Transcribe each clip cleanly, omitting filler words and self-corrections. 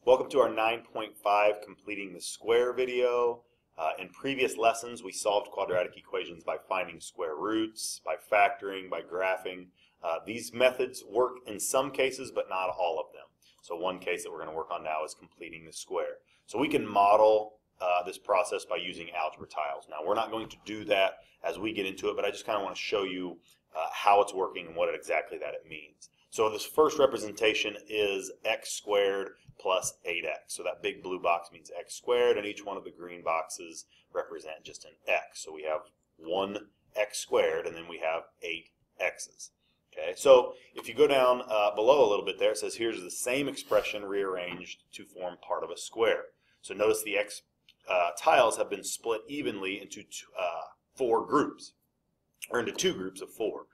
Welcome to our 9.5 Completing the Square video. In previous lessons, we solved quadratic equations by finding square roots, by factoring, by graphing. These methods work in some cases, but not all of them. So one case that we're going to work on now is completing the square. So we can model this process by using algebra tiles. Now, we're not going to do that as we get into it, but I just kind of want to show you how it's working and what exactly that it means. So this first representation is x squared plus 8x. So that big blue box means x squared, and each one of the green boxes represent just an x. So we have one x squared, and then we have 8 x's. Okay, so if you go down below a little bit there, it says here's the same expression rearranged to form part of a square. So notice the x tiles have been split evenly into four groups, or into two groups of four.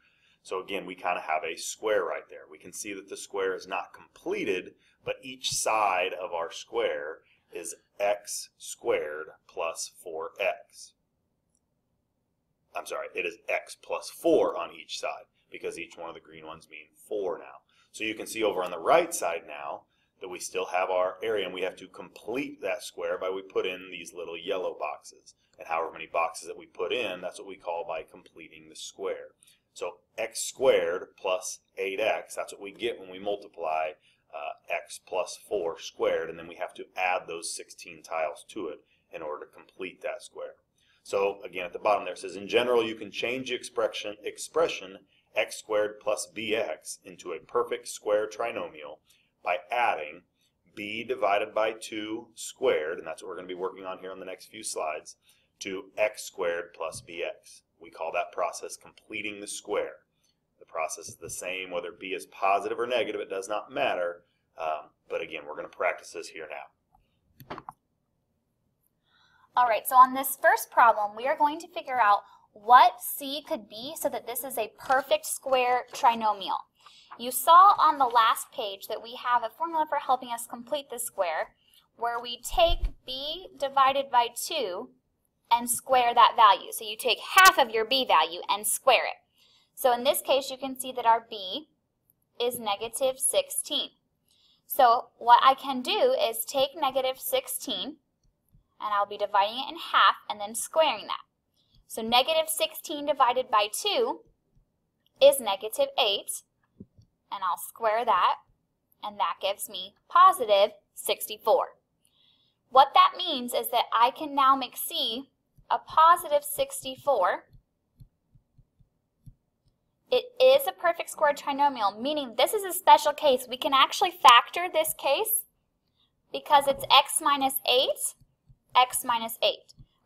So again, we kind of have a square right there. We can see that the square is not completed, but each side of our square is x squared plus 4x. I'm sorry, it is x plus 4 on each side, because each one of the green ones mean 4 now. So you can see over on the right side now that we still have our area, and we have to complete that square by we put in these little yellow boxes. And however many boxes that we put in, that's what we call by completing the square. So x squared plus 8x, that's what we get when we multiply x plus 4 squared, and then we have to add those 16 tiles to it in order to complete that square. So again, at the bottom there it says, in general, you can change the expression x squared plus bx into a perfect square trinomial by adding b divided by 2 squared, and that's what we're going to be working on here on the next few slides, to x squared plus bx. We call that process completing the square. The process is the same whether b is positive or negative, it does not matter, but again, we're going to practice this here now. Alright, so on this first problem, we are going to figure out what c could be so that this is a perfect square trinomial. You saw on the last page that we have a formula for helping us complete the square, where we take b divided by 2 and square that value. So you take half of your b value and square it. So in this case, you can see that our b is negative 16. So what I can do is take negative 16, and I'll be dividing it in half and then squaring that. So negative 16 divided by 2 is negative 8, and I'll square that, and that gives me positive 64. What that means is that I can now make c a positive 64. It is a perfect square trinomial, meaning this is a special case. We can actually factor this case because it's x minus 8, x minus 8.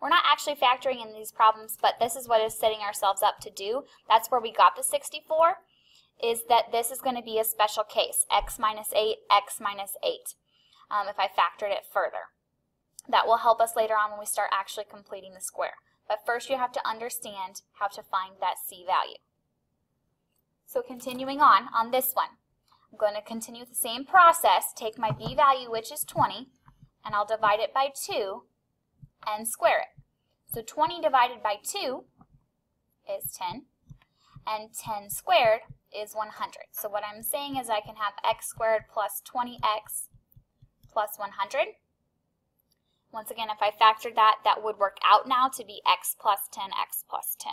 We're not actually factoring in these problems, but this is what is setting ourselves up to do. That's where we got the 64, is that this is going to be a special case, x minus 8, x minus 8, if I factored it further. That will help us later on when we start actually completing the square. But first you have to understand how to find that c value. So continuing on this one, I'm going to continue the same process, take my b value, which is 20, and I'll divide it by 2 and square it. So 20 divided by 2 is 10, and 10 squared is 100. So what I'm saying is I can have x squared plus 20x plus 100. Once again, if I factored that, that would work out now to be x plus 10, x plus 10.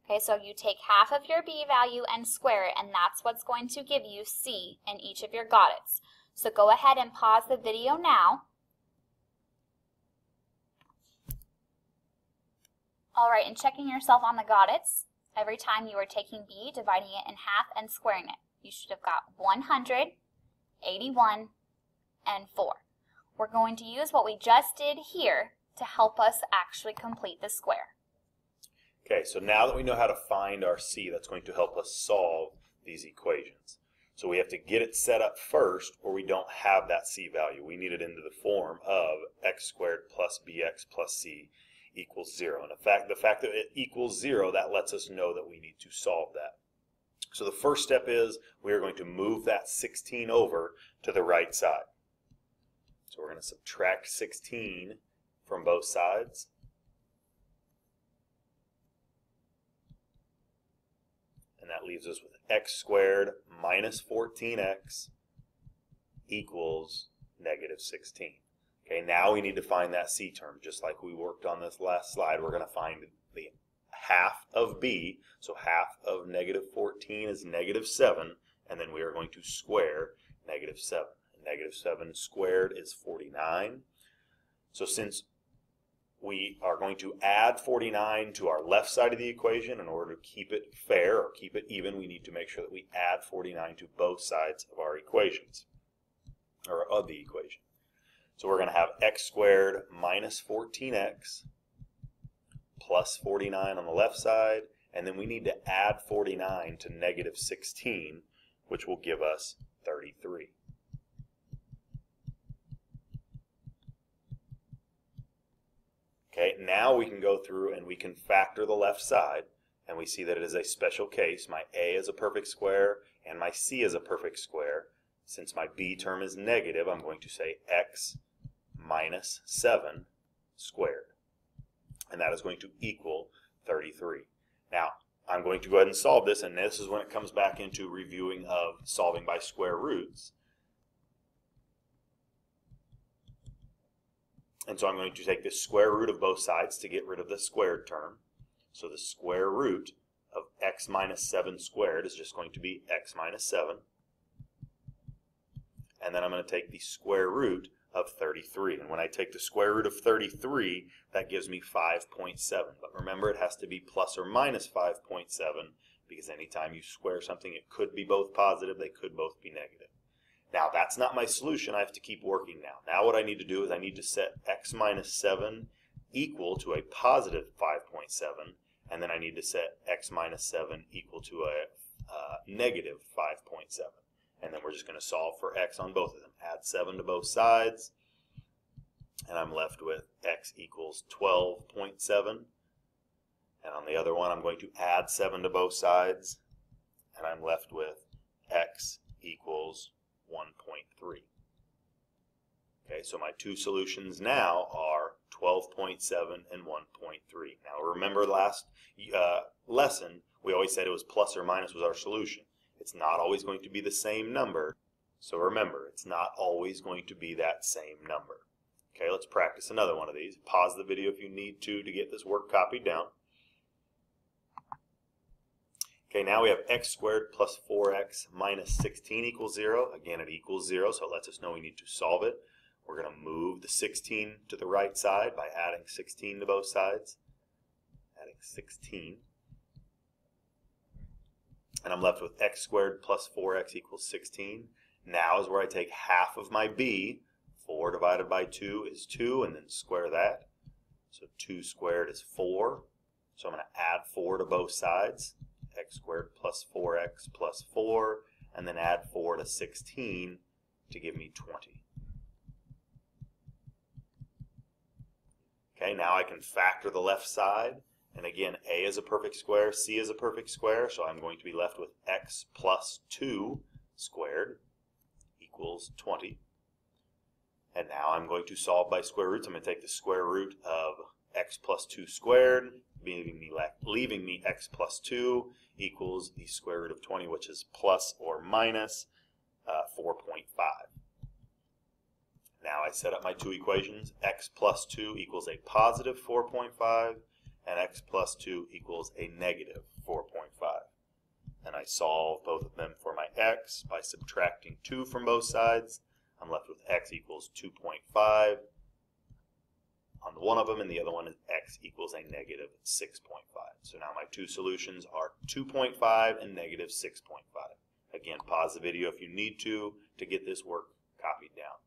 Okay, so you take half of your b value and square it, and that's what's going to give you c in each of your gottets. So go ahead and pause the video now. All right, and checking yourself on the gottets, every time you are taking b, dividing it in half and squaring it, you should have got 100, 81, and 4. We're going to use what we just did here to help us actually complete the square. Okay, so now that we know how to find our c, that's going to help us solve these equations. So we have to get it set up first, or we don't have that c value. We need it into the form of x squared plus bx plus c equals 0. And the fact that it equals 0, that lets us know that we need to solve that. So the first step is we are going to move that 16 over to the right side. So we're going to subtract 16 from both sides. And that leaves us with x squared minus 14x equals negative 16. Okay, now we need to find that c term. Just like we worked on this last slide, we're going to find the half of b. So half of negative 14 is negative 7, and then we are going to square negative 7. Negative 7 squared is 49. So since we are going to add 49 to our left side of the equation, in order to keep it fair or keep it even, we need to make sure that we add 49 to both sides of our equations, or of the equation. So we're going to have x squared minus 14x plus 49 on the left side, and then we need to add 49 to negative 16, which will give us 33. Okay, now we can go through and we can factor the left side, and we see that it is a special case. My a is a perfect square and my c is a perfect square. Since my b term is negative, I'm going to say x minus 7 squared, and that is going to equal 33. Now, I'm going to go ahead and solve this, and this is when it comes back into reviewing of solving by square roots. And so I'm going to take the square root of both sides to get rid of the squared term. So the square root of x minus 7 squared is just going to be x minus 7. And then I'm going to take the square root of 33. And when I take the square root of 33, that gives me 5.7. But remember, it has to be plus or minus 5.7, because anytime you square something, it could be both positive, they could both be negative. Now, that's not my solution. I have to keep working now. Now what I need to do is I need to set x minus 7 equal to a positive 5.7, and then I need to set x minus 7 equal to a negative 5.7. And then we're just going to solve for x on both of them. Add 7 to both sides, and I'm left with x equals 12.7. And on the other one, I'm going to add 7 to both sides, and I'm left with x equals 1.3. Okay, so my two solutions now are 12.7 and 1.3. Now remember last lesson, we always said it was plus or minus was our solution. It's not always going to be the same number. So remember, it's not always going to be that same number. Okay, let's practice another one of these. Pause the video if you need to get this work copied down. Okay, now we have x squared plus 4x minus 16 equals 0. Again, it equals 0, so it lets us know we need to solve it. We're going to move the 16 to the right side by adding 16 to both sides. Adding 16. And I'm left with x squared plus 4x equals 16. Now is where I take half of my b. 4 divided by 2 is 2, and then square that. So 2 squared is 4. So I'm going to add 4 to both sides. X squared plus 4x plus 4, and then add 4 to 16 to give me 20. Okay, now I can factor the left side, and again, a is a perfect square, c is a perfect square, so I'm going to be left with x plus 2 squared equals 20. And now I'm going to solve by square roots. I'm going to take the square root of x plus 2 squared, leaving me x plus 2 equals the square root of 20, which is plus or minus 4.5. Now I set up my two equations. X plus 2 equals a positive 4.5, and x plus 2 equals a negative 4.5. And I solve both of them for my x by subtracting 2 from both sides. I'm left with x equals 2.5 on one of them, and the other one is x equals a negative 6.5. So now my two solutions are 2.5 and negative 6.5. Again, pause the video if you need to get this work copied down.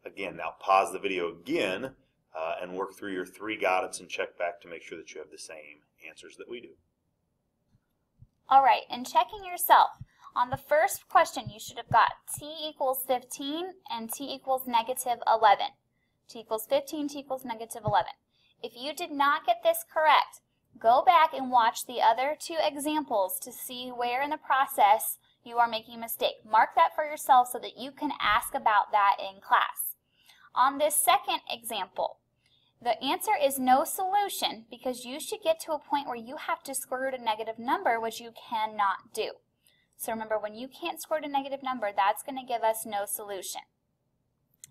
Again, now pause the video again and work through your 3 got it's and check back to make sure that you have the same answers that we do. All right, and checking yourself. On the first question, you should have got t equals 15 and t equals negative 11. T equals 15, t equals negative 11. If you did not get this correct, go back and watch the other 2 examples to see where in the process you are making a mistake. Mark that for yourself so that you can ask about that in class. On this second example, the answer is no solution because you should get to a point where you have to square root a negative number, which you cannot do. So remember, when you can't square a negative number, that's going to give us no solution.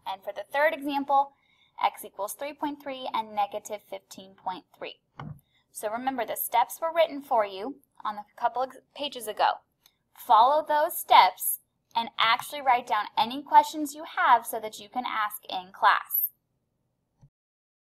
And for the third example, x equals 3.3 and negative 15.3. So remember, the steps were written for you on a couple of pages ago. Follow those steps and actually write down any questions you have so that you can ask in class.